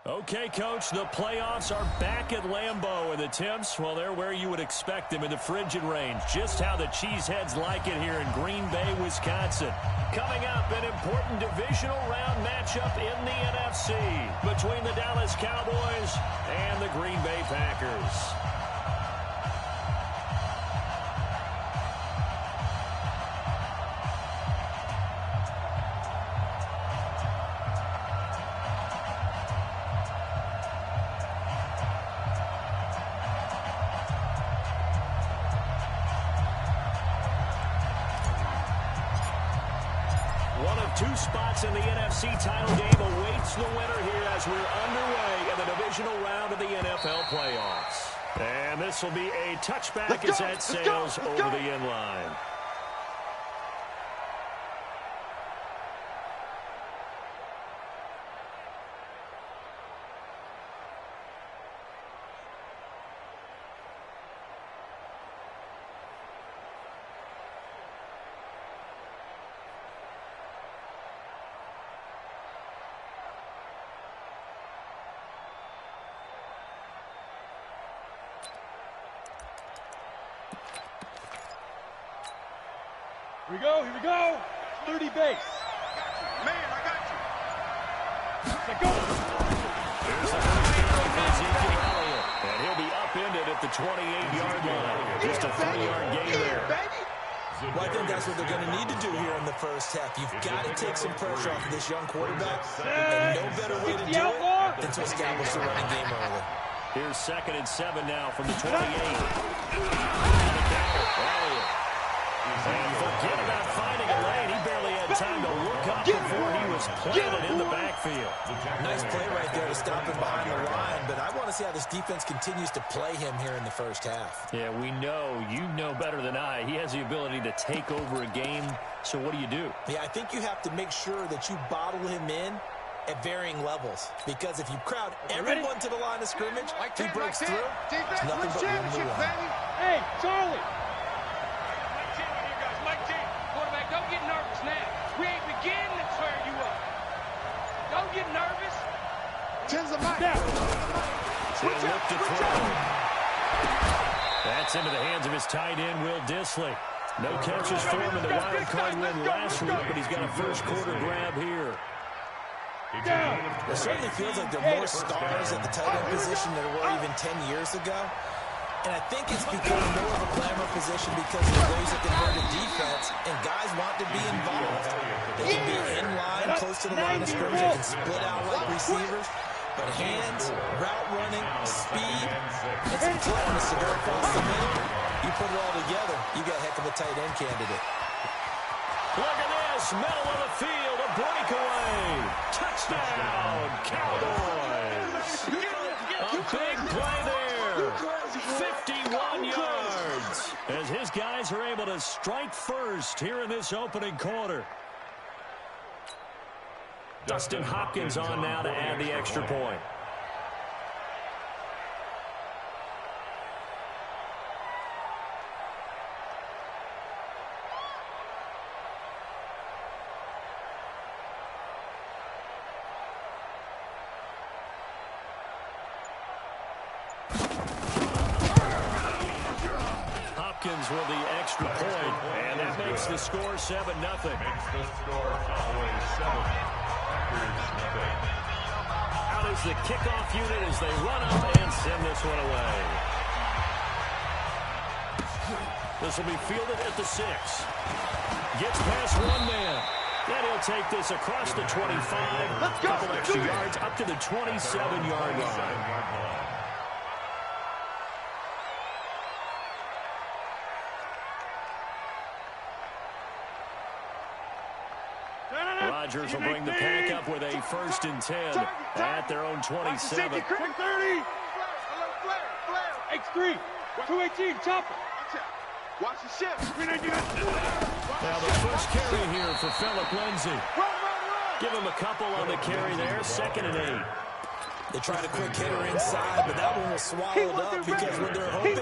Okay, Coach, the playoffs are back at Lambeau, and the temps, well, they're where you would expect them in the frigid range. Just how the Cheeseheads like it here in Green Bay, Wisconsin. Coming up, an important divisional round matchup in the NFC between the Dallas Cowboys and the Green Bay Packers. Two spots in the NFC title game awaits the winner here as we're underway in the divisional round of the NFL playoffs. And this will be a touchback as that sails over the end line. Here we go. 30 base. Man, I got you. Let's go. Here's the first down for Ezekiel Elliott. And he'll be upended at the 28-yard line. Just a 3-yard gain there. Well, I think that's what they're going to need to do here in the first half. You've got to take some pressure off of this young quarterback. And no better way to do it than to establish the running game early. Here's 2nd and 7 now from the 28. And forget about finding a lane. He barely had time to look up before he was planted in the backfield. Nice play right there to stop him behind the line, but I want to see how this defense continues to play him here in the first half. Yeah, we know. You know better than I. He has the ability to take over a game, so what do? Yeah, I think you have to make sure that you bottle him in at varying levels, because if you crowd everyone to the line of scrimmage, he breaks through, there's nothing but room to run. Hey, Charlie! Don't get nervous now. We ain't beginning to tear you up. Don't get nervous. Tens of Mike. Switch up to throw. That's into the hands of his tight end, Will Dissly. No catches for him in the wild card win last week, but he's got a first quarter grab here. It certainly feels like there are more stars at the tight end position than there were even 10 years ago. And I think it's become more of a glamour position because of those that can run the defense, and guys want to be involved. They can be in line, close to the line of scrimmage, they can split out like receivers, but hands, route running, speed, and some toughness to go across the middle, you put it all together, you got a heck of a tight end candidate. Look at this, middle of the field, a breakaway. Touchdown, Cowboys. A big play there. 51 yards as his guys are able to strike first here in this opening quarter. Dustin Hopkins on now to add the extra point. With the extra point, and that makes the score 7-0. Makes the score always 7. Out is the kickoff unit as they run up and send this one away. This will be fielded at the 6. Gets past one man. Then he'll take this across the 25. A couple extra yards up to the 27-yard line. Rodgers will bring the pack up with a 1st and 10 at their own 27. Quick 30. X3. 218. Chopper. Watch the shift. Now the first carry here for Phillip Lindsay. Give him a couple on the carry there. 2nd and 8. They tried a quick hitter inside, but that one was swallowed up because when they're hoping,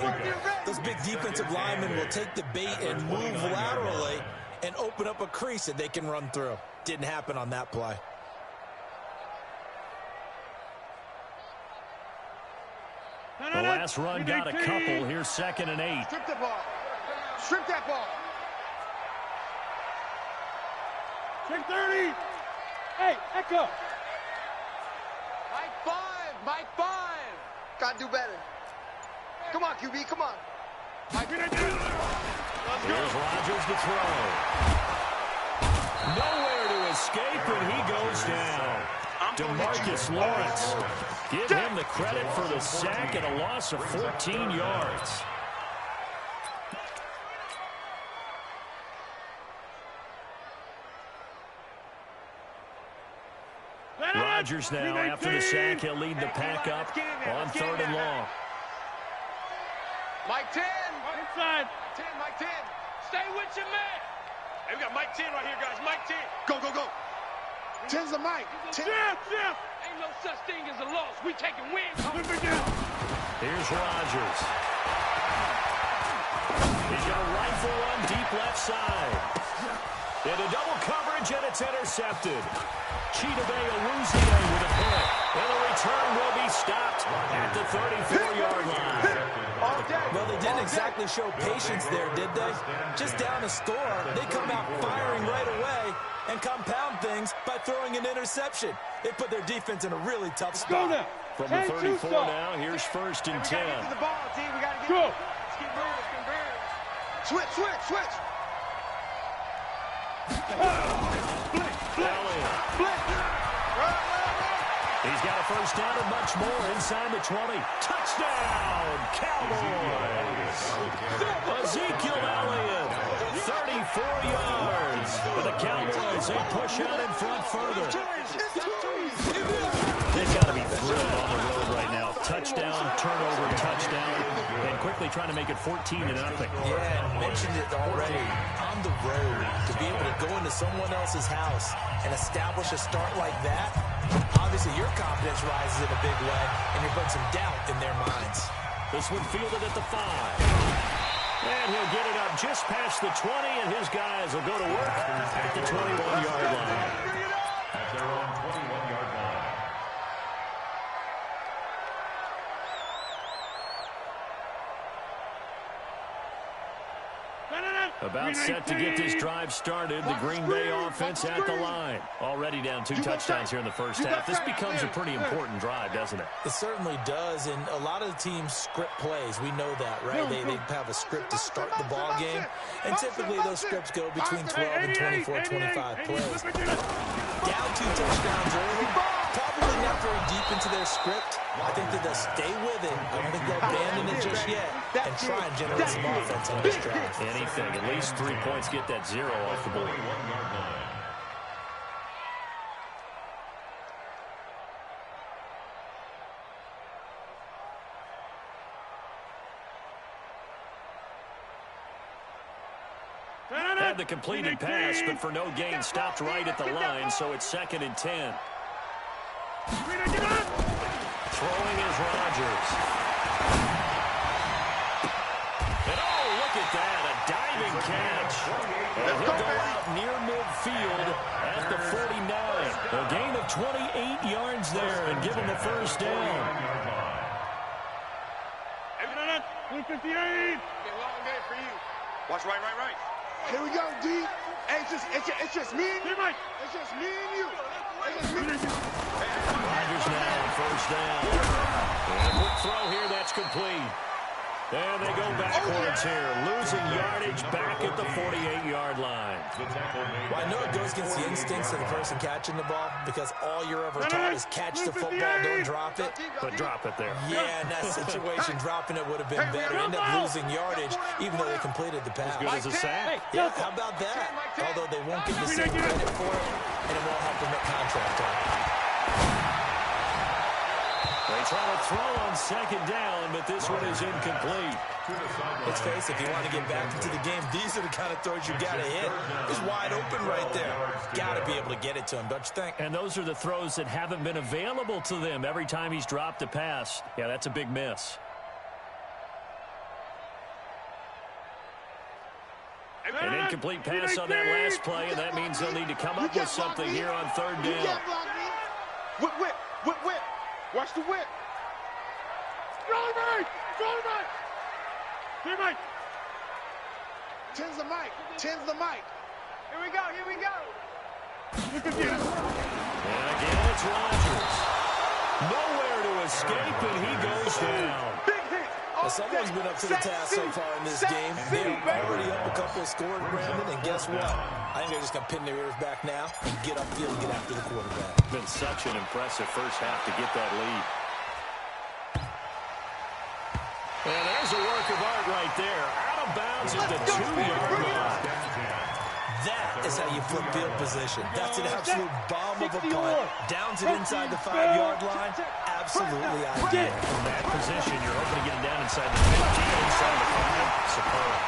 those big defensive linemen will take the bait and move laterally and open up a crease that they can run through. Didn't happen on that play. last run got a couple. Here's 2nd and 8. Strip the ball. Strip that ball. Check 30. Hey, Echo. Mike 5. Mike 5. Gotta do better. Come on, QB. Come on. Here's Rodgers to throw. Nowhere to escape, and he goes down. DeMarcus Lawrence. Give him the credit for the sack and a loss of 14 yards. Rodgers now, after the sack, he'll lead the pack up on 3rd and long. Mike 10. Inside. 10, Mike 10. Stay with your man. Hey, we got Mike 10 right here, guys. Mike 10. Go, go, go. 10's the Mike. 10. Ain't no such thing as a loss. We taking wins. Here's Rodgers. He's got a rifle one deep left side. Into double coverage, and it's intercepted. Chidobe Awuzie with a pick. And the return will be stopped at the 34-yard line. Well, they didn't exactly show patience there, did they? Just down a score, they come out firing right away and compound things by throwing an interception. They put their defense in a really tough spot. From the 34 now, here's 1st and 10. Get to the ball, T. We gotta get Go. Let's keep moving. Switch, switch, switch. He's got a first down and much more inside the 20. Touchdown, Cowboys! Ezekiel Elliott, 34 yards. But the Cowboys, they push out in front further. They've got to be thrilled on the road right now. Touchdown, turnover, touchdown, and quickly trying to make it 14-0. Yeah, I mentioned it already. On the road, to be able to go into someone else's house and establish a start like that, obviously your confidence rises in a big way, and you put some doubt in their minds. This one fielded at the 5. And he'll get it up just past the 20, and his guys will go to work at the 21-yard line. At their own 21-yard line. About set to get this drive started. The Green Bay offense at the line. Already down 2 touchdowns here in the first half. This becomes a pretty important drive, doesn't it? It certainly does, and a lot of the teams script plays. We know that, right? They have a script to start the ball game, and typically those scripts go between 12 and 24, 25 plays. Down 2 touchdowns early, probably not very deep into their script. I think that they'll stay with it. I don't think they'll abandon it just yet and try and generate some offense on this drive. Anything. At least 3 points, get that 0 off the board. 21-yard line. Had the completed pass, but for no gain, stopped right at the line, so it's 2nd and 10. Throwing is Rodgers. And oh, look at that, a diving catch. And he'll go out near midfield at the 49. A gain of 28 yards there and give him the first down. 58. It's a long day for you. Watch right. Here we go, D. Hey, it's just me and you. It's just me and you. Rodgers now on first down. And a quick throw here, that's complete. And they go backwards here, losing yardage back at the 48-yard line. Well, I know it goes against the instincts of the person catching the ball because all you're ever taught is catch the football, don't drop it. But drop it there. Yeah, in that situation, dropping it would have been better. End up losing yardage, even though they completed the pass. As good as a sack. Yeah, how about that? Although they won't get the same credit for it, and it won't help them at contract time. They try to throw on second down, but this one is incomplete. Let's face it, if you want to get back into the game, these are the kind of throws you got to hit. It's wide open right there. Got to be able to get it to him, don't you think? And those are the throws that haven't been available to them every time he's dropped a pass. Yeah, that's a big miss. An incomplete pass on that last play, and that means they'll need to come up with something here on third down. Whip. Watch the whip. Here, Mike. Tens the mic. Tens the mic. Here we go, here we go. Look at this. And again, it's Rodgers. Nowhere to escape, and he goes down. Someone's been up to the task so far in this game. They're already up a couple of scores, Brandon, and guess what? I think they're just going to pin their ears back now and get upfield and get after the quarterback. Been such an impressive first half to get that lead. And there's a work of art right there. Out of bounds at the 2-yard line. That is how you flip field position. That's an absolute bomb of a punt. Downs it inside the 5-yard line. Absolutely ideal. From that position, you're hoping to get it down inside the 15, inside the 5. Superb.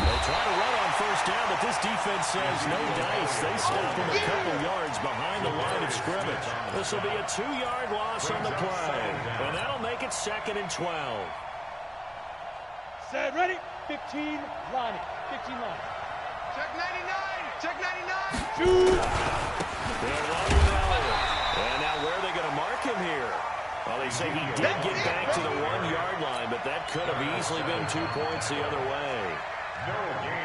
They try to run on first down, but this defense says no dice. They stop them a couple yards behind the line of scrimmage. This will be a 2-yard loss on the play, and that'll make it 2nd and 12. Set, ready? 15, Lonnie. 15, Lonnie. Check 99, check 99. Shoot! And now where are they going to mark him here? Well, they say he did get back to the 1-yard line, but that could have easily been 2 points the other way.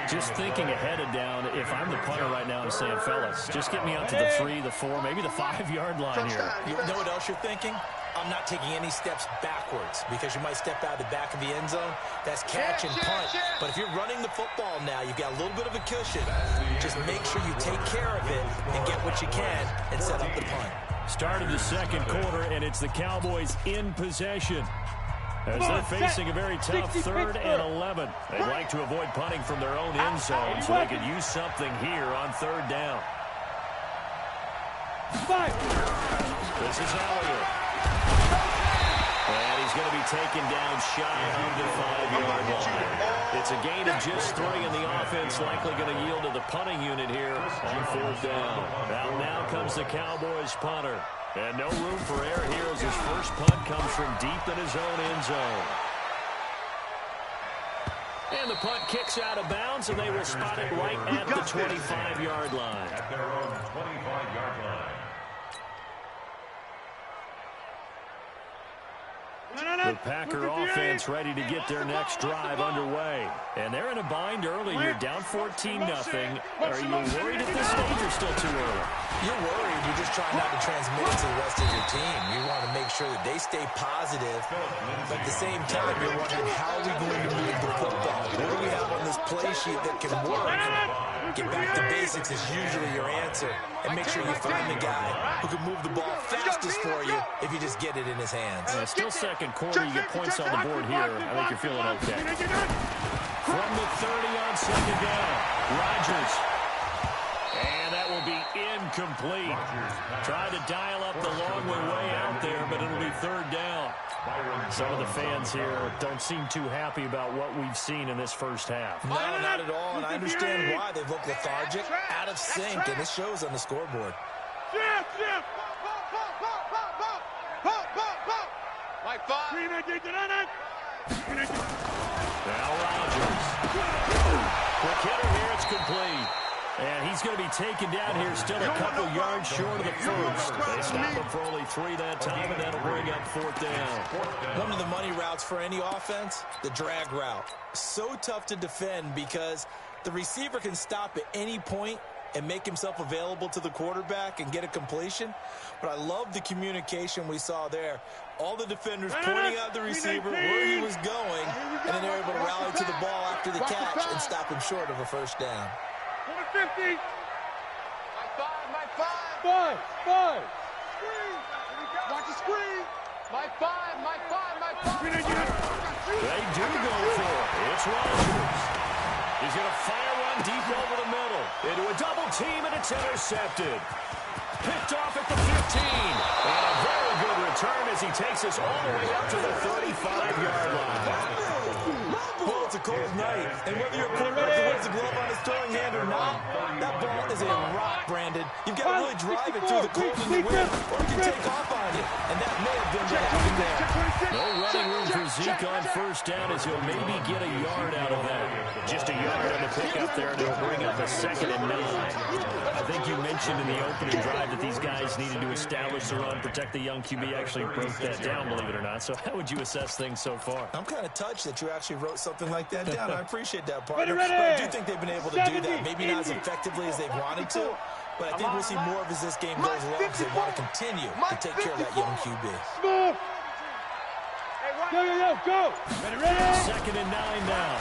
Just thinking ahead of down, if I'm the punter right now, I'm saying, fellas, just get me out to the 3, the 4, maybe the 5-yard line here. You know what else you're thinking? I'm not taking any steps backwards because you might step out the back of the end zone. That's catch and punt. But if you're running the football now, you've got a little bit of a cushion. Just make sure you take care of it and get what you can and set up the punt. Start of the second quarter, and it's the Cowboys in possession. As they're facing a very tough 3rd and 11. They'd like to avoid punting from their own end zone, so they could use something here on 3rd down. This is Elliott. And he's going to be taken down shy of the 5-yard line. It's a gain of just 3, and the offense likely going to yield to the punting unit here on 4th down. Now comes the Cowboys punter. And no room for error here as his first punt comes from deep in his own end zone. And the punt kicks out of bounds, and they will spot it right at the 25-yard line. At their own 25-yard line. The Packer offense ready to get their next drive underway. And they're in a bind early here, down 14-0. Are you worried at this stage or still too early? You're worried. You're just trying not to transmit it to the rest of your team. You want to make sure that they stay positive. But at the same time, you're wondering, how are we going to move the football? What do we have on this play sheet that can work? Get back to basics is usually your answer. And make sure you find the guy who can move the ball fastest for you if you just get it in his hands. Still second quarter, you get points on the board here. I think you're feeling okay. From the 30 on 2nd down, Rodgers. And that will be incomplete. Tried to dial up the long way out there, but it'll be 3rd down. Some of the fans here don't seem too happy about what we've seen in this first half. No, not at all, and I understand why. They've looked lethargic, out of sync, and it shows on the scoreboard. Like 5. Now Rodgers. Quick hitter here, it's complete. And he's going to be taken down here, still a couple yards short of the first. They stop him for only 3 that time, and that'll bring up 4th down. One of the money routes for any offense, the drag route. So tough to defend because the receiver can stop at any point and make himself available to the quarterback and get a completion. But I love the communication we saw there. All the defenders pointing out the receiver, where he was going, and then they're able to rally to the ball after the catch and stop him short of a first down. 50. My 5, my 5. 5. Screen. Watch the screen. My 5, my 5, my 5. They do go for it. It's Rodgers. He's going to fire one deep over the middle. Into a double team, and it's intercepted. Picked off at the 15. And a very good return as he takes us all the way up to the 35-yard line. Well, it's a cold night. And whether you're a quarterback who wears the glove on his throwing hand or not, that ball is a rock, Brandon. You've got to really drive it through the cold and the wind, or it can take off on you. And that may have been what happened there. No running room for Zeke on first down as he'll maybe get a yard out of that. Just a yard on the pickup there, and it'll bring up a 2nd and 9. I think you mentioned in the opening drive that these guys needed to establish the run, protect the young QB. Actually broke that down, believe it or not. So how would you assess things so far? I'm kind of touched that you actually wrote something like that down. I appreciate that, partner. But I do think they've been able to do that. Maybe not as effectively as they've wanted to, but I think we'll see more of as this game goes along because they want to continue to take care of that young QB. Go. Ready. 2nd and 9 now.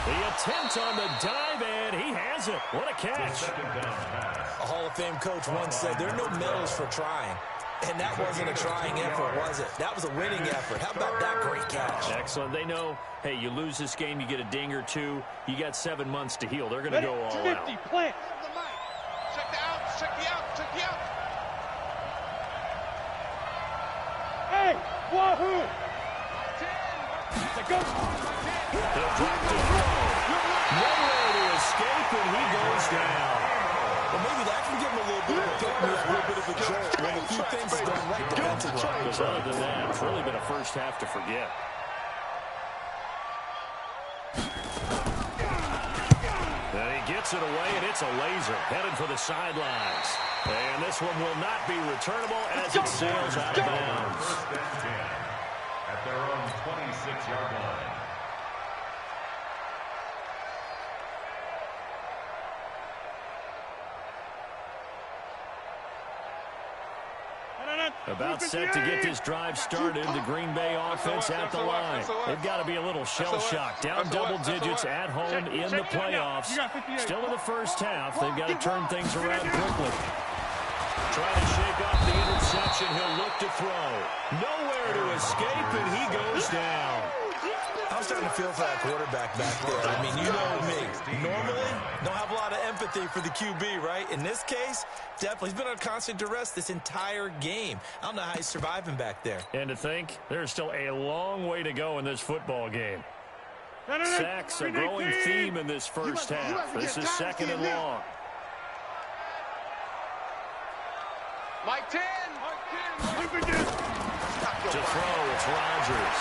The attempt on the dive, and he has it. What a catch. A Hall of Fame coach once said, there are no medals for trying. And that wasn't a trying effort, was it? That was a winning effort. How about that great catch? Excellent. They know, hey, you lose this game, you get a ding or two. You got 7 months to heal. They're going to go all out. Plant. Check the out. Check the out. Check the out. Hey, wahoo! Go. He'll drop the throw. Nowhere to escape, and he goes down. Well, maybe that can give him a little bit of a pick, a little bit of a jolt when a few things is done right defensively. Because other than that, it's really been a first half to forget. And he gets it away, and it's a laser headed for the sidelines. And this one will not be returnable as it sails out of bounds. At their own 26-yard line. About set to get this drive started. The Green Bay offense at the line. They've got to be a little shell-shocked. Down double digits at home in the playoffs. Still in the first half. They've got to turn things around quickly. Trying to shake off the interception. He'll look to throw. Nowhere to escape, and he goes down. I'm starting to feel for that quarterback back there. I mean, you know me. Normally, don't have a lot of empathy for the QB, right? In this case, definitely. He's been on constant duress this entire game. I don't know how he's surviving back there. And to think, there's still a long way to go in this football game. Sacks, a growing theme in this first half. This is 2nd and long. Mike 10. To throw, it's Rodgers.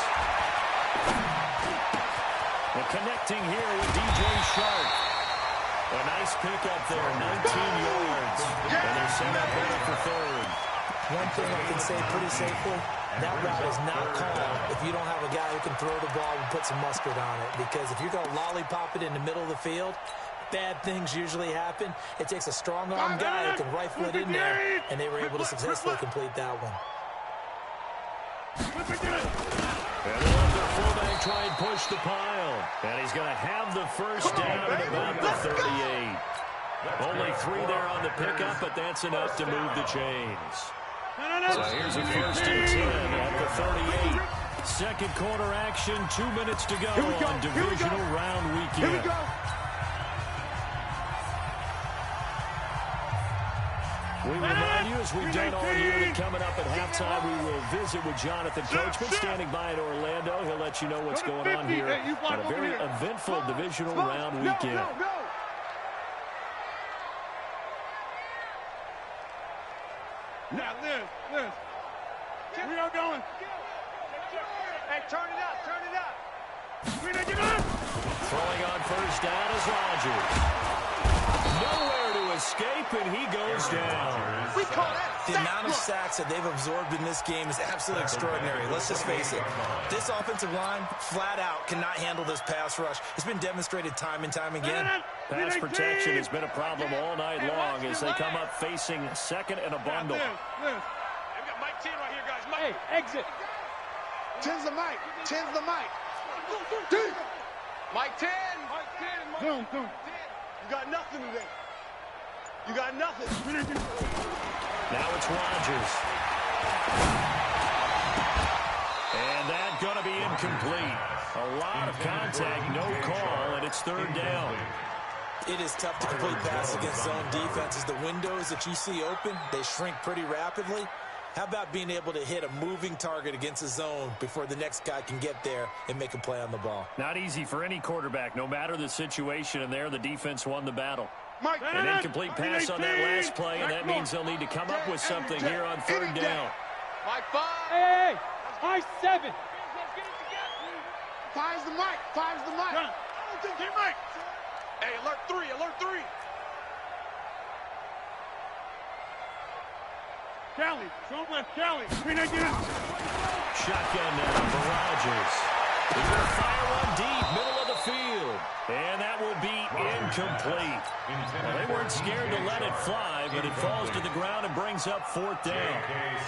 And connecting here with DJ Sharp. A nice pickup there, 19 yards. And they're set up better for 3rd. One thing I can say pretty safely, that route is not called if you don't have a guy who can throw the ball and put some mustard on it. Because if you're going to lollipop it in the middle of the field, bad things usually happen. It takes a strong-arm guy who can rifle it in there, and they were able to successfully complete that one. And they'll let their fullback try and push the pile. And he's going to have the first down at about the 38. Only 3 there on the pickup, but that's enough to move the chains. So here's a 1st and 10 at the 38. Second quarter action, 2 minutes to go on divisional round weekend. We remind you, as we've done all year, that coming up at halftime, we will visit with Jonathan Coachman standing by in Orlando. He'll let you know what's going on here on a very eventful divisional round weekend. Now, Liz. We are going. Hey, turn it up. Throwing on first down is Rodgers. Nowhere to escape, and he goes down. We call that the amount of sacks that they've absorbed in this game is absolutely extraordinary. Let's just face it. This offensive line, flat out, cannot handle this pass rush. It's been demonstrated time and time again. Pass protection has been a problem all night long as they come up facing 2nd and a bundle. We got Mike 10 right here, guys. Mike. Hey, exit. 10's the mic. 10's the mic. Mike 10. Zoom. You got nothing today. You got nothing. Now it's Rodgers. And that's going to be incomplete. A lot of contact, no call, and it's 3rd down. It is tough to complete passes against zone defenses. The windows that you see open, they shrink pretty rapidly. How about being able to hit a moving target against the zone before the next guy can get there and make a play on the ball? Not easy for any quarterback, no matter the situation, and there the defense won the battle. Mike, An incomplete pass on that last play, and that means they'll need to come up with something here on third down. Mike 5. Hey, Mike 7. Let's get it together. Five's the mic. Five's the mic. Hey, Mike. Hey, alert 3. Alert 3. Callie, show left, Callie. Shotgun now for Rodgers. He's going to fire one deep, middle of the field. And that will be incomplete. Well, they weren't scared to let it fly, but it falls to the ground and brings up fourth down.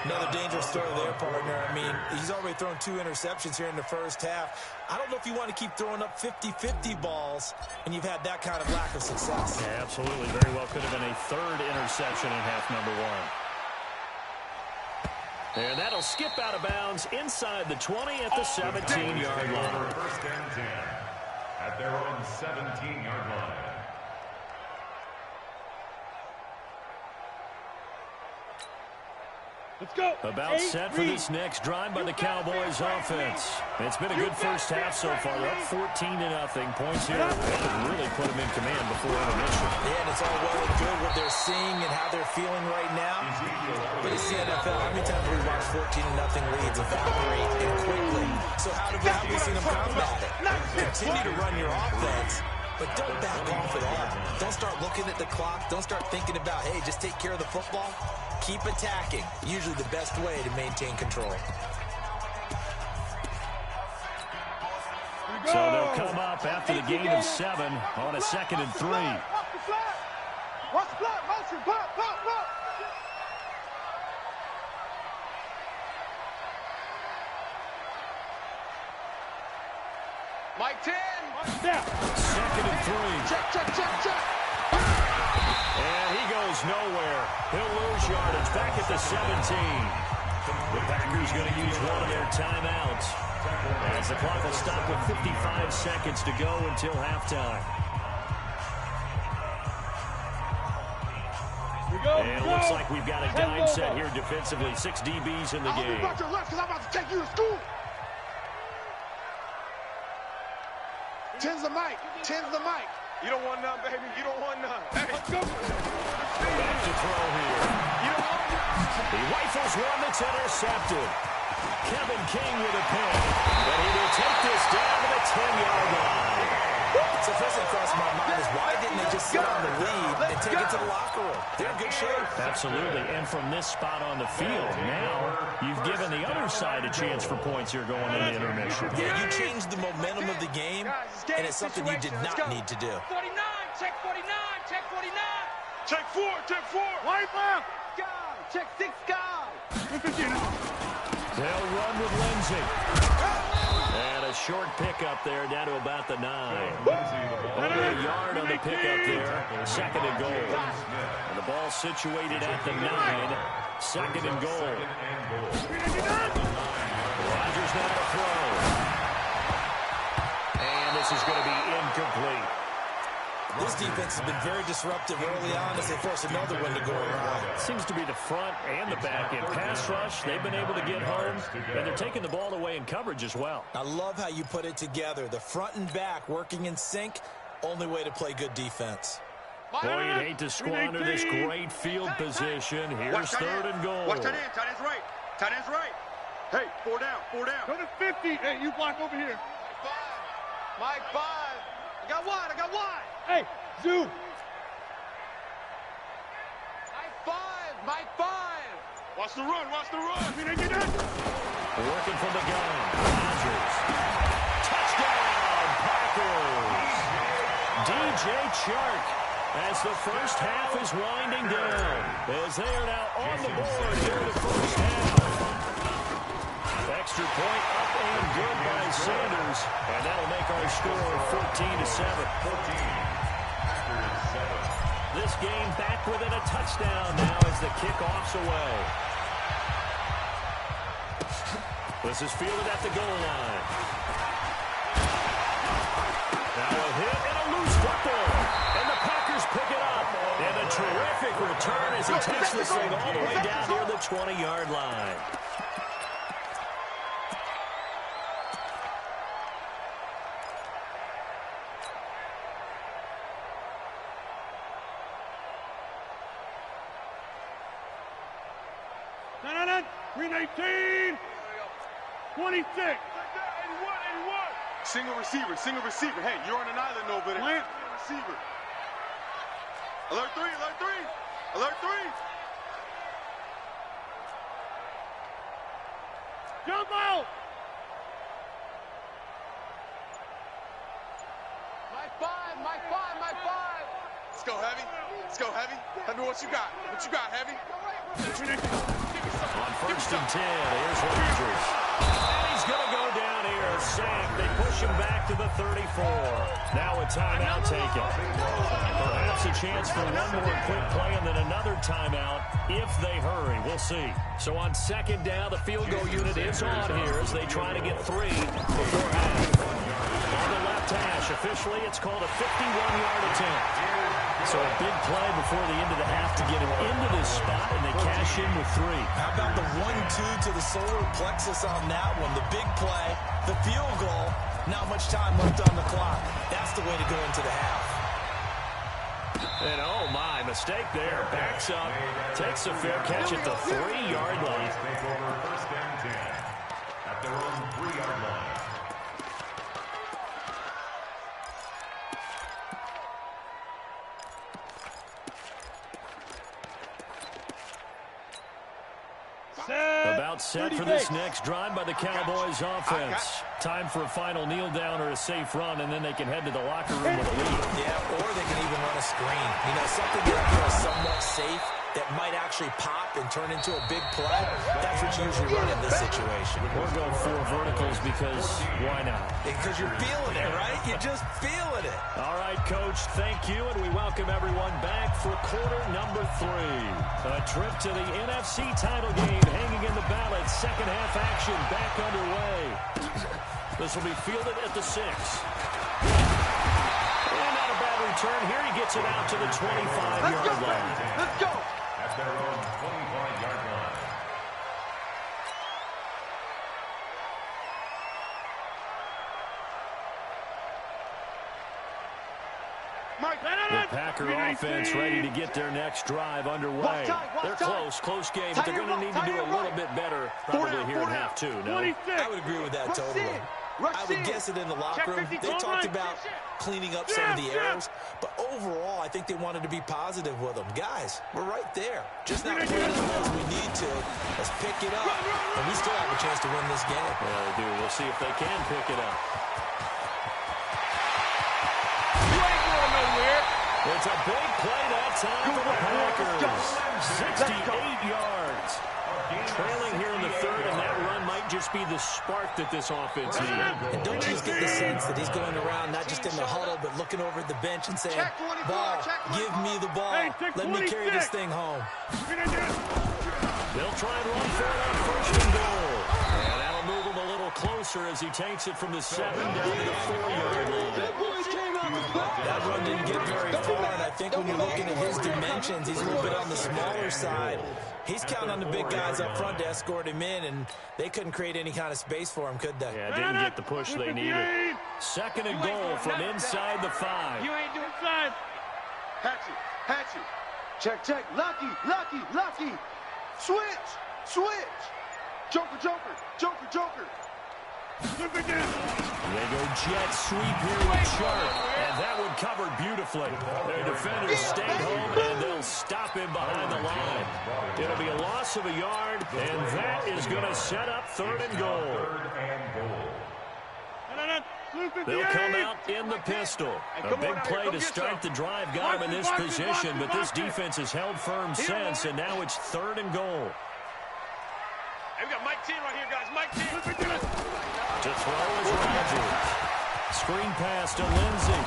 Another dangerous throw there, partner. I mean, he's already thrown 2 interceptions here in the first half. I don't know if you want to keep throwing up 50-50 balls when you've had that kind of lack of success. Yeah, absolutely. Very well could have been a third interception in half number 1. And that'll skip out of bounds inside the 20 at the 17-yard line. First and 10 at their own 17-yard line. Let's go. About set for this next drive by the Cowboys offense. It's been a good first half so far. They're up 14-0. Points here really put them in command before intermission. Yeah, and it's all well and good what they're seeing and how they're feeling right now. But it's the NFL. How many times have we watched 14-0 leads evaporate and quickly? So how have we seen them combat it? Continue to run your offense, but don't back off at all. Don't start looking at the clock. Don't start thinking about, hey, just take care of the football. Keep attacking. Usually the best way to maintain control. So they'll come up after the gain of 7 on a 2nd and 3. Watch the flat. Motion. Pop. Mike 10. 2nd and 3. Check. And he goes nowhere. He'll lose yardage back at the 17. The Packers going to use one of their timeouts, as the clock will stop with 55 seconds to go until halftime. And it looks like we've got a dime set here defensively. 6 DBs in the game. I'll be your left because I'm about to take you to school. 10's the mic. You don't want none, baby. You don't want none. Hey, let's go. Back to throw here. You don't want none. He rifles one that's intercepted. Kevin King with a pick. But he will take this down to the 10-yard line. So first thing crossed my mind is why didn't they just sit on the lead and take it to the locker room? They're in good shape. Absolutely. And from this spot on the field, now you've given the other side a chance for points here going into intermission. Yeah, you changed the momentum of the game, and it's something you did not need to do. 49. Check 49. Check 49. Check 4. Right left. Guy. Check 6 guy. They'll run with Lindsey. And a short pickup there down to about the 9. Over a yard on the pickup there. 2nd and goal. And the ball situated at the 9. 2nd and goal. Rodgers now to throw. And this is going to be incomplete. This defense has been very disruptive early on as they force another one to go around. Seems to be the front and the back end. Pass rush, they've been able to get home, and they're taking the ball away in coverage as well. I love how you put it together. The front and back working in sync, only way to play good defense. Boy, you'd hate to squander this great field position. Here's 3rd and goal. Watch tight end. Tight end's right. Hey, 4 down. Go to 50. Hey, you block over here. Mike 5. I got wide. Hey, Zoo. Mike 5. Watch the run. Working from the gun. Rodgers. Touchdown, Packers. DJ Chark, as the first half is winding down, as they are now on the board here in the first half. Extra point up and good by Sanders, and that'll make our score 14-7. This game back within a touchdown now as the kickoff's away. This is fielded at the goal line. Now a hit and a loose football. And the Packers pick it up. And a terrific return as he takes this thing all the way down near the 20-yard line. Green 18, 26. 81. Single receiver. Hey, you're on an island over there. Plant. Receiver. Alert 3. Jump out. Mike 5. Let's go, Heavy. Tell me what you got. Heavy? On 1st and 10, here's Rodgers. And he's going to go down here. Sacked. They push him back to the 34. Now a timeout taken. Perhaps a chance for one more quick play and then another timeout if they hurry. We'll see. So on 2nd down, the field goal unit is on here as they try to get 3 before half. On the left hash, officially, it's called a 51-yard attempt. So a big play before the end of the half to get him into this spot, and they cash in with 3. How about the 1-2 to the solar plexus on that one? The big play, the field goal, not much time left on the clock. That's the way to go into the half. And oh my, mistake there. Backs up, takes a fair catch at the 3-yard line. Take over 1st and 10 at their own 3-yard line. About set for this next drive by the Cowboys offense. Time for a final kneel down or a safe run, and then they can head to the locker room with a lead. Yeah, or they can even run a screen. You know, something that is somewhat safe that might actually pop and turn into a big play. That's what you usually run in this situation. Or go 4 verticals because why not? Because you're feeling it, right? You're just feeling it. All right, Coach, thank you, and we welcome everyone back for quarter number 3. A trip to the NFC title game hanging in the balance. 2nd half action back underway. This will be fielded at the 6. And not a bad return. Here he gets it out to the 25-yard line. Let's go. At their own 25-yard line. The Packer offense ready to get their next drive underway. They're close game, but they're going to need to do a little bit better probably here in half 2. No? I would agree with that totally. I would guess it in the locker room. They talked about cleaning up some of the errors, but overall, I think they wanted to be positive with them. Guys, we're right there. Just not playing as well as we need to. Let's pick it up, and we still have a chance to win this game. Yeah, they do. We'll see if they can pick it up. You ain't going nowhere. It's a big play that time for the Packers. 68 yards. Trailing here in the 3rd, and that run might just be the spark that this offense needs. And don't you just get the sense that he's going around, not just in the huddle, but looking over at the bench and saying, ball, give me the ball. Let me carry this thing home. They'll try and run for it on 1st and goal. And that'll move him a little closer as he takes it from the 7 down to the 4-yard line. That run didn't get very far, and I think when you're looking at his dimensions, he's a little bit on the smaller side. He's counting on the big guys up front to escort him in, and they couldn't create any kind of space for him, could they? Yeah, didn't get the push they needed. 2nd and goal from inside the 5. You ain't doing side. Hatchet. Check. Lucky. Switch. Joker. They go jet sweep here with Sharp, and that one covered beautifully. Their defenders stayed home, and they'll stop him behind the line. It'll be a loss of a yard, and that is going to set up 3rd and goal. They'll come out in the pistol. A big play to start the drive got him in this position, but this defense has held firm since, and now it's 3rd and goal. Hey, we got Mike 10 right here, guys. Mike 10. To throw is Rodgers. Screen pass to Lindsey.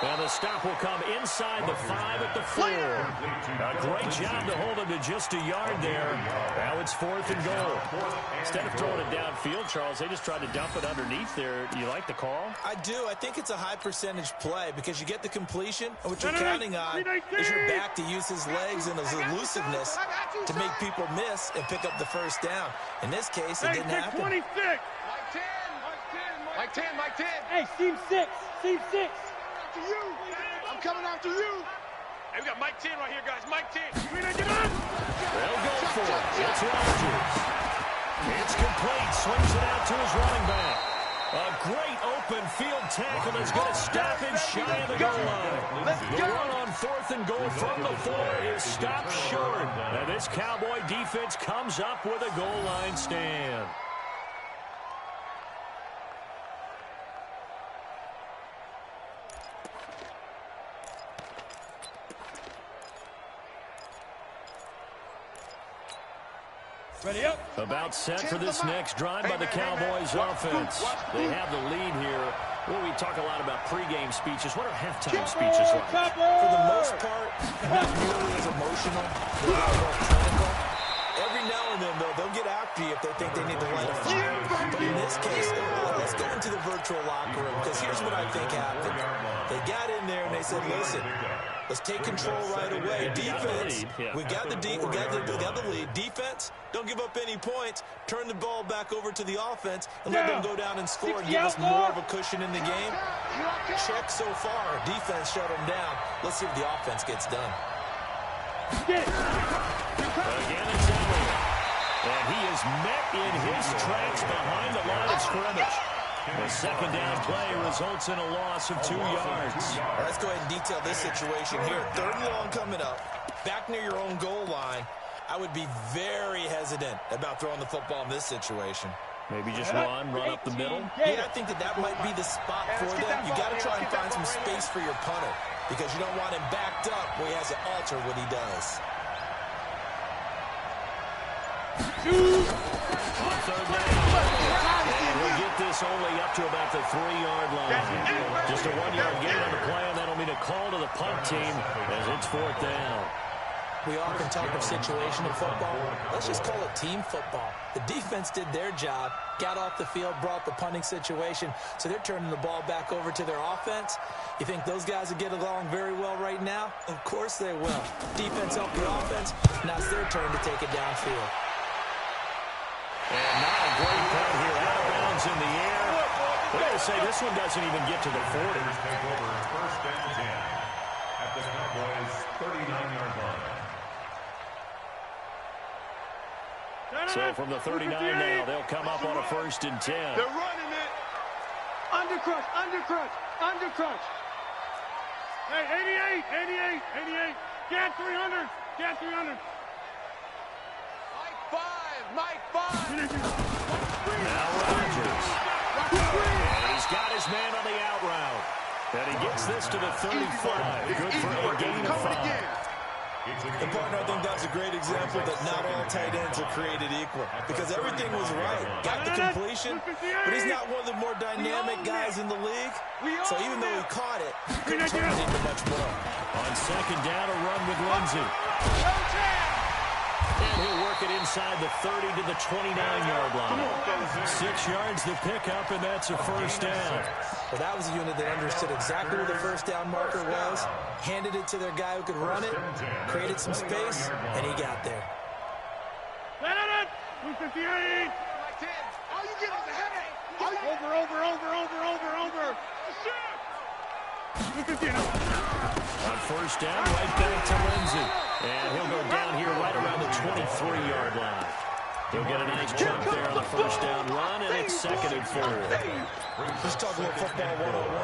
And the stop will come inside the 5 at the 4. A great job to hold him to just a yard there. Now it's 4th and goal. Instead of throwing it downfield, Charles, they just tried to dump it underneath there. Do you like the call? I do. I think it's a high percentage play because you get the completion, and what you're counting on is your back to use his legs and his elusiveness to make people miss and pick up the first down. In this case, it didn't happen. 26. Mike 10, Mike 10. Hey, seam 6. Seam 6. To you. I'm coming after you. Hey, we got Mike 10 right here, guys. Mike 10. They'll go for it. It's Rodgers. It's complete. Swings it out to his running back. A great open field tackle that's going to stop him shy of the goal line. The run on 4th and goal from the 4 is stopped short. And this Cowboy defense comes up with a goal line stand. Ready up. About set for this next drive by the Cowboys offense. They have the lead here. Well, we talk a lot about pregame speeches. What are halftime speeches like? For the most part, not nearly as emotional. They're a lot more clinical. Every now and then, though, they'll get after you if they think they need to light a fire. But in this case, let's go into the virtual locker room, because here's what I think happened. They got in there and they said, listen, let's take control right away. Defense, we got the lead. Defense, don't give up any points. Turn the ball back over to the offense and let them go down and score and give us more of a cushion in the game. Check so far. Defense shut them down. Let's see if the offense gets done. Again, it's Elliott. And he is met in his tracks behind the line of scrimmage. The second down play results in a loss of 2 yards. Let's go ahead and detail this situation here. 3rd and long coming up. Back near your own goal line. I would be very hesitant about throwing the football in this situation. Maybe just run up the middle. Yeah, I think that might be the spot for them. You got to try and find some space for your punter because you don't want him backed up where he has to alter what he does. On 3rd down. And he'll get this only up to about the 3-yard line. Just a 1-yard gain on the play, and that'll mean a call to the punt team as it's 4th down. We often talk of situational football. Let's just call it team football. The defense did their job, got off the field, brought the punting situation, so they're turning the ball back over to their offense. You think those guys will get along very well right now? Of course they will. Defense helped the offense. Now it's their turn to take it downfield. And not a great punt here. Out of bounds in the air. We're going to say this one doesn't even get to the 40. Take over 1st and 10 at the Cowboys' 39-yard line. So from the 39 now, they'll come up on a 1st and 10. They're running it. Undercrunch. Hey, 88. Get 300. Mike 5. Now Rodgers. And he's got his man on the out route. And he gets this to the 35. Good for a gain of 5. And partner, I think that's a great example that not all tight ends are created equal because everything was right. Got the completion, but he's not one of the more dynamic guys in the league. So even though he caught it, couldn't turn it into much more. On 2nd down, a run with Lindsey. And he'll work it inside the 30 to the 29-yard line. 6 yards the pickup, and that's a 1st down. Well, that was a unit that understood exactly where the 1st down marker was, handed it to their guy who could run it, created some space, and he got there. 258. Mike 10. All you get is a headache. Over. 259. On 1st down, right back to Lindsey. And he'll go down here right around the 23-yard line. He'll get a nice jump there on the 1st down run, and it's 2nd and 4. Let's talk about football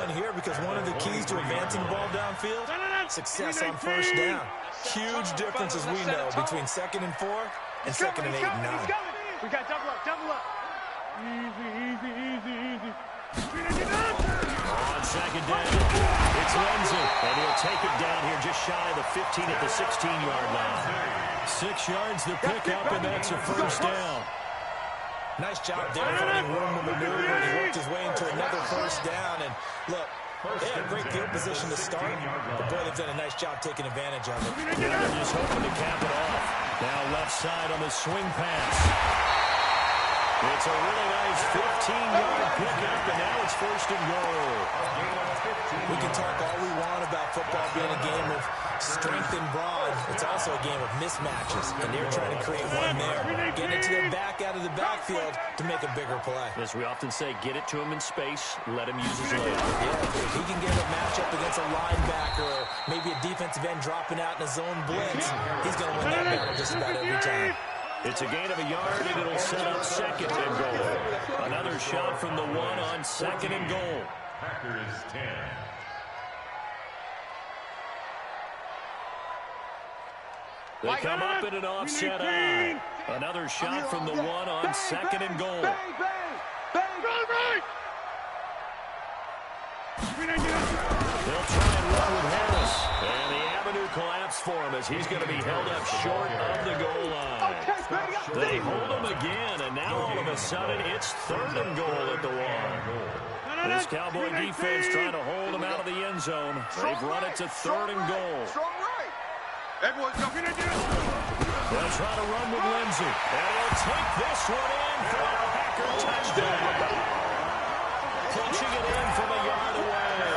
101 here because one of the keys to advancing the ball downfield, success on 1st down. Huge difference, as we know, between 2nd and 4 and 2nd and 8 and 9. We got double up. Easy. On 2nd down, it's Lindsey, and he'll take it down here just shy of the 15 at the 16-yard line. 6 yards the pickup, and that's a 1st down. Nice job there, finding room to maneuver, and he worked his way into another 1st down. And look, They had great field position to start, but boy, they've done a nice job taking advantage of it. Yeah, they're just hoping to cap it off. Now left side on the swing pass. It's a really nice 15-yard pickup, and now it's first and goal. We can talk all we want about football being a game of strength and brawn. It's also a game of mismatches, and they're trying to create one there. Get it to their back out of the backfield to make a bigger play. As we often say, get it to him in space, let him use his legs. Yeah, if he can get a matchup against a linebacker or maybe a defensive end dropping out in a zone blitz, he's going to win that battle just about every time. It's a gain of a yard, and it'll set up second and goal. Another shot from the one on second and goal. Packers 10. They come up in an offset eye. Another shot from the one on second and goal. They'll try and run with Harris. And the avenue collapsed for him as he's going to be held up short of the goal line. They hold him again, and now all of a sudden it's third and goal at the one. This Cowboy defense trying to hold him out of the end zone. They've run it to third and goal. They'll try to run with Lindsey. And he'll take this one in for a Packer touchdown. Punching it in from a yard away.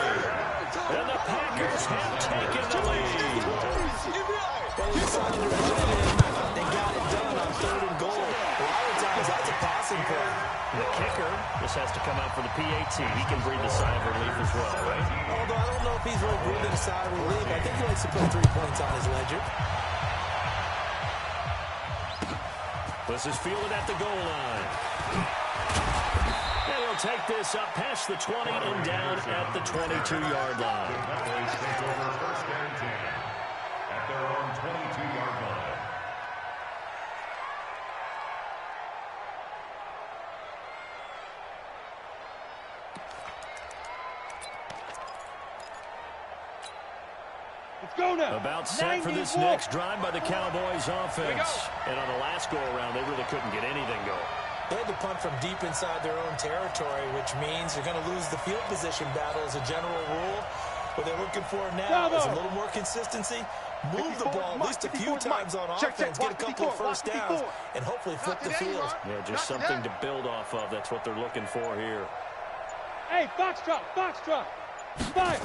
And the Packers have taken the lead. Well, they decided to run it in. They got it done on third and goal. A lot of times that's a passing play. The kicker, this has to come out for the PAT. He can breathe a sigh of relief as well, right? Although I don't know if he's really breathing a sigh of relief. I think he likes to put 3 points on his ledger. This is fielded at the goal line. And he'll take this up past the 20 and down at the 22-yard line. Cowboys take over first and 10 at their own 22-yard line. Go now. About set for this next drive by the Cowboys offense. And on the last go-around, they really couldn't get anything going. They had to punt from deep inside their own territory, which means you're going to lose the field position battle as a general rule. What they're looking for now is a little more consistency, move the ball at least a few times on offense, get a couple of first downs, and hopefully flip the field. Yeah, just something to build off of. That's what they're looking for here. Hey, foxtrot, foxtrot. Fire.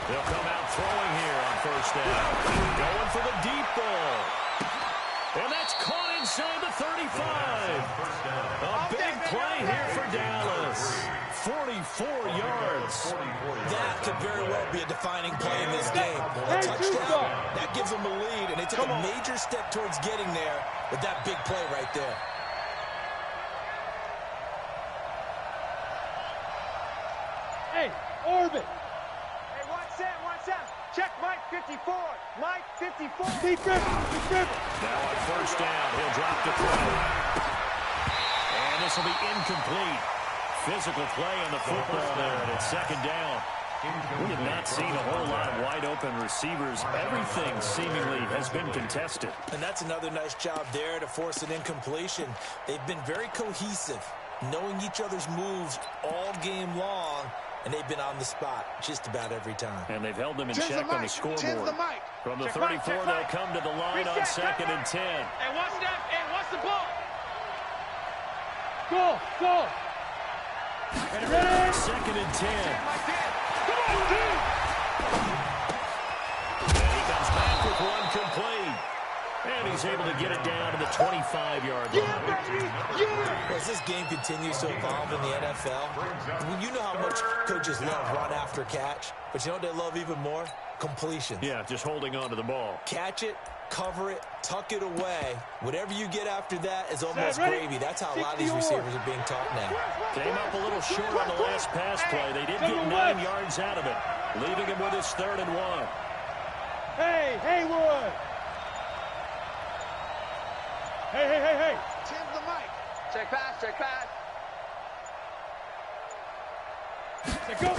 They'll come out throwing here on first down. Going for the deep ball. And that's caught inside the 35. A big play here for Dallas. 44 yards. That could very well be a defining play in this game. A touchdown, that gives them a lead, and they took a major step towards getting there with that big play right there. Hey, orbit. Check Mike 54. Mike 54. Defense. Now on first down, he'll drop the throw. And this will be incomplete. Physical play on the football there, and it's second down. We have not seen a whole lot of wide-open receivers. Everything seemingly has been contested. And that's another nice job there to force an incompletion. They've been very cohesive, knowing each other's moves all game long. And they've been on the spot just about every time. And they've held them in check on the scoreboard. From the 34, they'll come to the line on second and 10. And watch that. And watch the ball. Go. Ready? Second and 10. Come on, dude. And he comes back with one complete. And he's able to get it down to the 25-yard line. As this game continues to evolve in the NFL, you know how much coaches love run after catch, but you know what they love even more? Completions. Yeah, just holding on to the ball. Catch it, cover it, tuck it away. Whatever you get after that is almost gravy. That's how a lot of these receivers are being taught now. Came up a little short on the last pass play. They did get 9 yards out of it, leaving him with his 3rd and 1. Hey, Haywood. Hey. Tim's the mic. Check pass. Let's go. He'll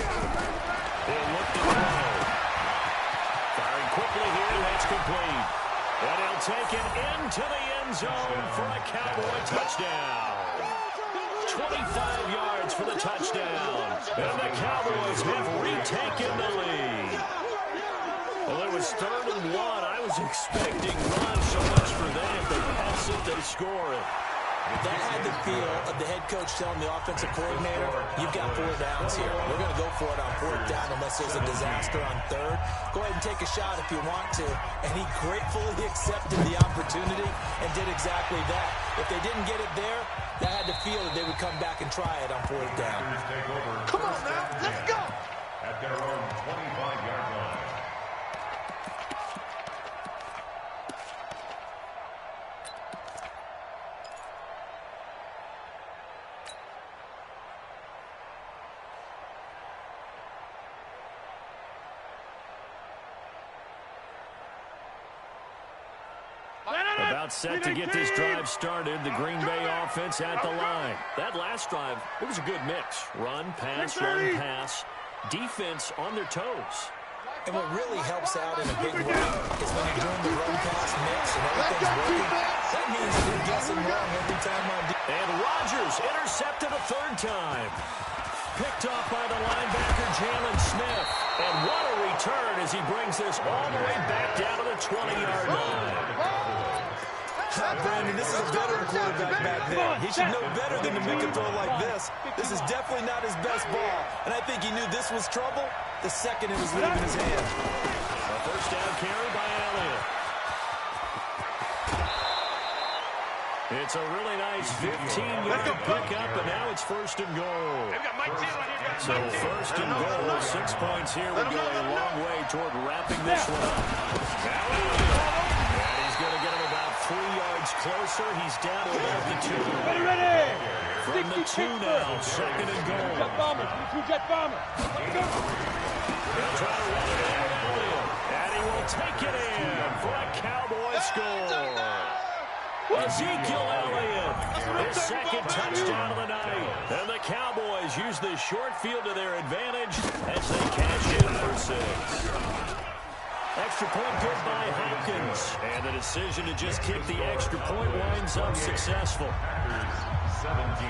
look to throw. Firing quickly here, and that's complete. And he'll take it into the end zone for a Cowboy touchdown. 25 yards for the touchdown. And the Cowboys have retaken the lead. Well, it was 3rd and 1. I was expecting run so much for them. They pass it, they score it. That had the feel of the head coach telling the offensive coordinator, you've got 4 downs here. We're going to go for it on 4th down unless there's a disaster on 3rd. Go ahead and take a shot if you want to. And he gratefully accepted the opportunity and did exactly that. If they didn't get it there, that had the feel that they would come back and try it on 4th down. Come on now, let's go. At their own 25-yard line. About set to get this drive started, the Green Bay offense at the line. That last drive, it was a good mix. Run, pass, defense on their toes. And what really helps out in a big run is when you're doing the run-pass mix and everything's working. That means you're guessing wrong every time on defense. And Rodgers intercepted a 3rd time. Picked off by the linebacker, Jalen Smith. And what a return as he brings this all the way back down to the 20-yard line. Brandon, this is a veteran quarterback back there. He should know better than to make a throw like this. This is definitely not his best ball. And I think he knew this was trouble the second it was leaving his hand. A 1st down carry by Elliott. It's a really nice 15-yard pickup, and now it's 1st and goal. So 1st and goal, 6 points here. We're going a long way toward wrapping this one up. Now Elliott. And he's going to get him about 3 yards closer. He's down to about the 2. Ready. From the 2 now, 2nd and goal. Jet bomber. Jet bomber. He'll try to run it in with Elliott. And he will take it in for a Cowboy score. Ezekiel Elliott, his 2nd touchdown of the night. And the Cowboys use this short field to their advantage as they cash in for 6. Extra point good by Hopkins. And the decision to just kick the extra point winds up successful. 17.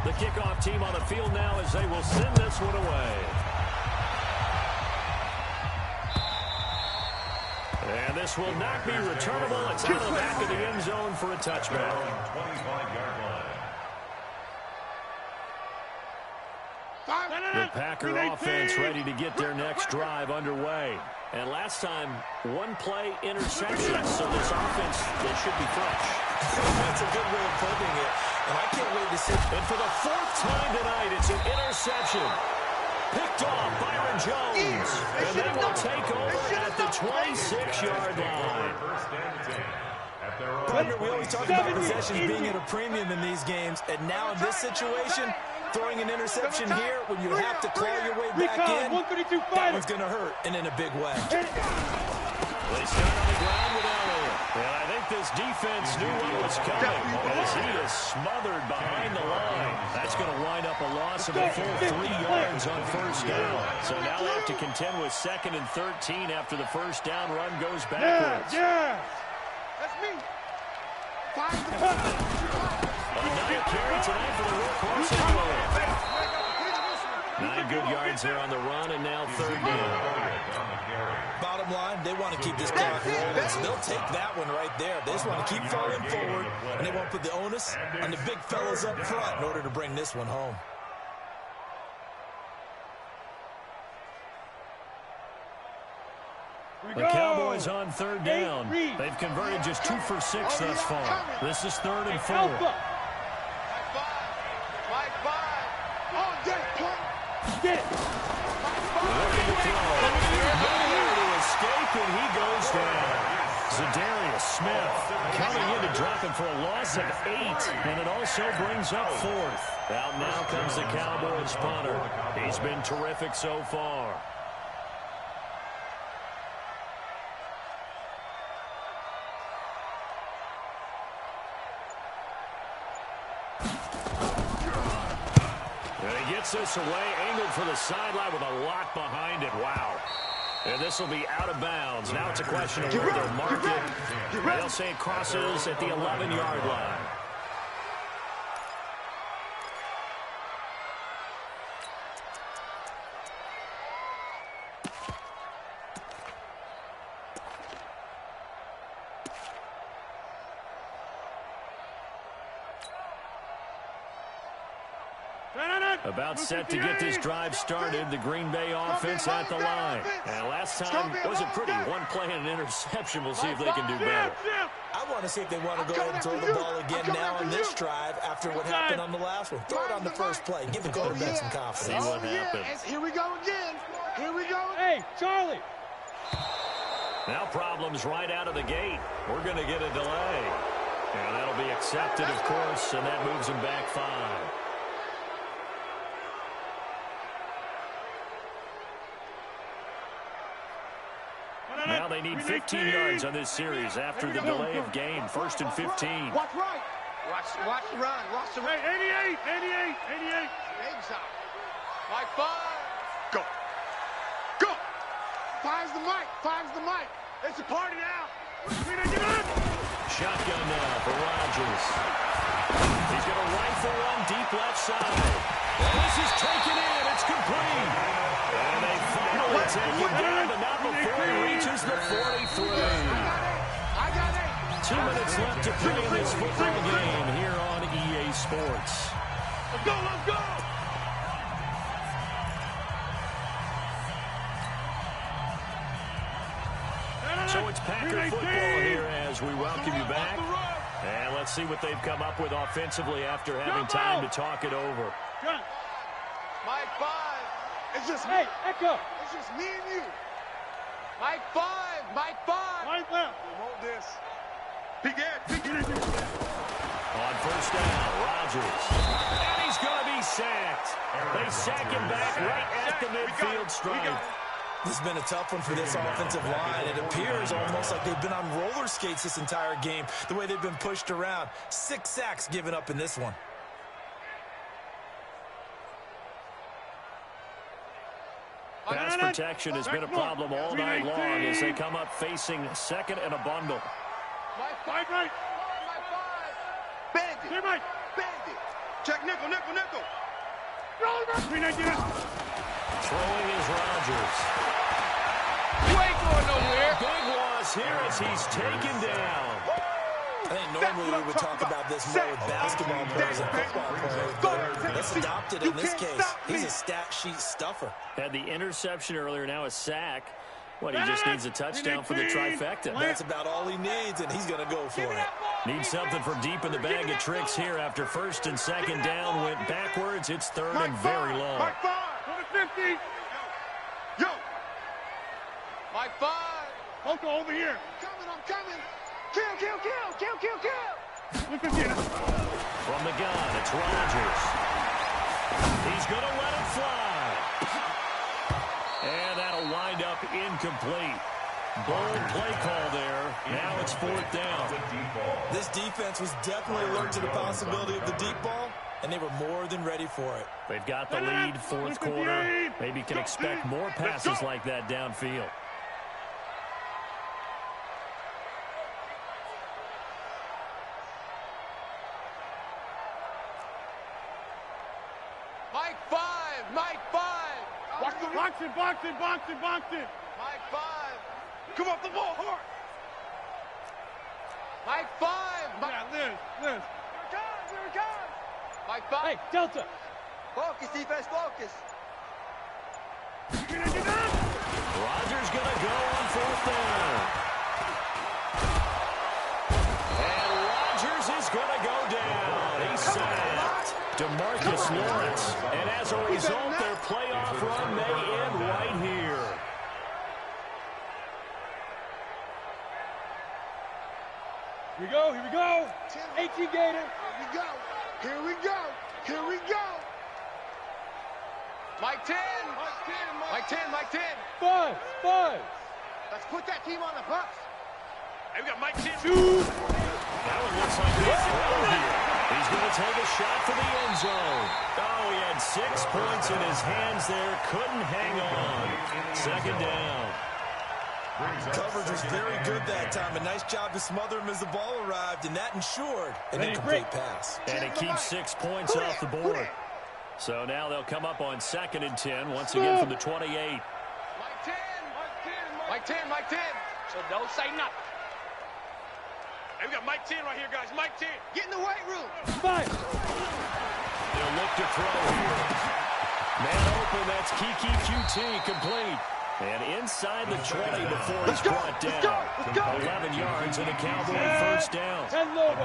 The kickoff team on the field now as they will send this one away. And this will not be returnable. It's out of the back of the end zone for a touchback. 25-yard line. The Packer offense ready to get their next drive underway. And last time, 1 play interception. So this offense, they should be fresh. That's a good way of putting it. And I can't wait to see. And for the 4th time tonight, it's an interception. Picked off Byron Jones. And they will take over at the 26-yard line. Partner, we always talk about possessions being at a premium in these games. And now in this situation, throwing an interception here when you have to claw your way back in, that one's going to hurt, and in a big way. They start on the ground with Elliott. And I think this defense knew what was coming as he is smothered behind the line. That's going to wind up a loss of a full 3 yards on 1st down. So now they have to contend with 2nd and 13 after the 1st down run goes backwards. Yeah. That's me. Another carry tonight for the workhorse Elliott. 9 good yards there on the run, and now 3rd down. Bottom line, they want to keep this clock rolling, so they'll take that one right there. They just want to keep falling forward, and they want to put the onus on the big fellas up front in order to bring this one home. The Cowboys on 3rd down. They've converted just 2 for 6 thus far. This is 3rd and 4. Get it. Looking to throw. Nowhere to escape, and he goes down. Zadarius Smith coming in to drop him for a loss of 8, and it also brings up 4th. Out now comes the Cowboys punter. He's been terrific so far. This away, angled for the sideline with a lot behind it. Wow. And this will be out of bounds. Now it's a question of where they'll mark it. They'll say it crosses at the 11-yard line. About set to get this drive started. The Green Bay offense at the line. And last time wasn't pretty. One play and an interception. We'll see if they can do better. I want to see if they want to go ahead and throw the ball again now on this drive after what happened on the last one. Throw it on the first play. Give the quarterback some confidence. See what happens. Here we go again. Here we go. Hey, Charlie. Now problems right out of the gate. We're going to get a delay. And that'll be accepted, of course, and that moves them back 5. Now they need 15 yards on this series after the delay of game. 1st and 15. Watch right. Watch the run. Watch the run. 88. Inside. Mike 5. Go. Go. 5's the mic. It's a party now. Shotgun now for Rodgers. He's going to rifle one deep left side. This is taken in. It's complete. And they finally take it down, but not before he reaches the 43. I got it. 2 minutes left to play in this football game here on EA Sports. Let's go. So it's Packer football here as we welcome you back. And let's see what they've come up with offensively after having time to talk it over. Mike 5. It's just me. Hey, Echo. It's just me and you. Mike 5. Line left. Hold this. Peek it. On first down, Rodgers. And he's going to be sacked. They sack him back right at the midfield stripe. This has been a tough one for this offensive line. It appears almost like they've been on roller skates this entire game, the way they've been pushed around. 6 sacks given up in this one. Pass protection has been a problem all night long as they come up facing 2nd and a bundle. Mike 5. Bandit. Here, Mike. Bandit. Check nickel. Throwing is Rodgers. You ain't going nowhere. Big loss here as he's taken down. I think normally we would talk about this more with basketball players and football players, but let's adopt it in this case. He's a stat sheet stuffer. Had the interception earlier, now a sack. What, he just needs a touchdown for the trifecta. That's about all he needs, and he's going to go for it. Needs something from deep in the bag of tricks here after 1st and 2nd down. Went backwards. It's 3rd and very long. Mike 5. 50. Yo. Mike 5. Coco, over here. I'm coming. Kill. Look at you. From the gun, it's Rodgers. He's going to let it fly. And that'll wind up incomplete. Bold play call there. Now it's 4th down. This defense was definitely alert to the possibility of the deep ball, and they were more than ready for it. They've got the lead 4th quarter. Maybe can expect more passes like that downfield. Mike 5. Box it. Mike 5. Come off the ball hard. Mike 5. Yeah, Liz. Here it comes. Mike 5. Hey, Delta. Focus, defense, focus. Rodgers going to go on 4th down. And Rodgers is going to go down. He's sacked. DeMarcus Lawrence. And as a result, their playoff run may end right here. Here we go. 18 Gator. Here we go. Mike 10. Mike 10. Buzz. Let's put that team on the bus. Hey, we got Mike 10. That one looks like they throw here. He's going to take a shot for the end zone. Oh, he had 6 points in his hands there. Couldn't hang on. 2nd down. Coverage was very good that time. A nice job to smother him as the ball arrived, and that ensured an incomplete pass. And it keeps 6 points off the board. So now they'll come up on 2nd and 10, once again from the 28. Mike 10. So don't say nothing. Hey, we got Mike 10 right here, guys. Mike 10. Get in the weight room. 5. They'll look to throw here. open. That's Kiki QT complete. And inside the 20 before he's brought down. 11 yards and a Cowboy first down. And Lobo.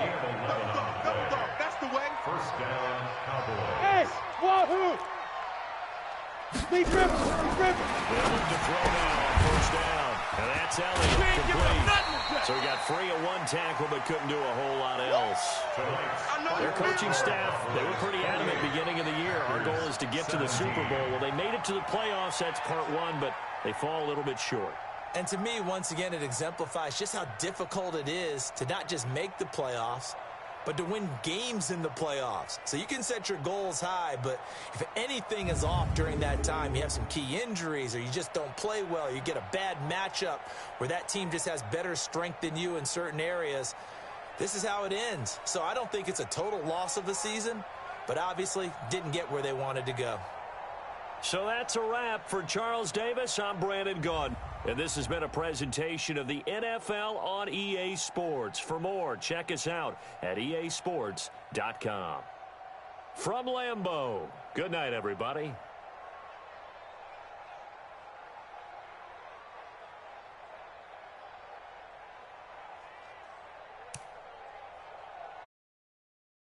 That's the way. First down, Cowboys. Hey, Wahoo! Leave Rivers. Leave Rivers. They look to throw now on first down. And that's Elliott complete. So he got free of one tackle but couldn't do a whole lot else. Their coaching staff, they were pretty adamant beginning of the year. Our goal is to get to the Super Bowl. Well, they made it to the playoffs. That's part one, but they fall a little bit short. And to me, once again, it exemplifies just how difficult it is to not just make the playoffs, but to win games in the playoffs. So you can set your goals high, but if anything is off during that time, you have some key injuries or you just don't play well, you get a bad matchup where that team just has better strength than you in certain areas, this is how it ends. So I don't think it's a total loss of a season, but obviously didn't get where they wanted to go. So that's a wrap for Charles Davis. I'm Brandon Gaudin. And this has been a presentation of the NFL on EA Sports. For more, check us out at easports.com. From Lambeau, good night, everybody.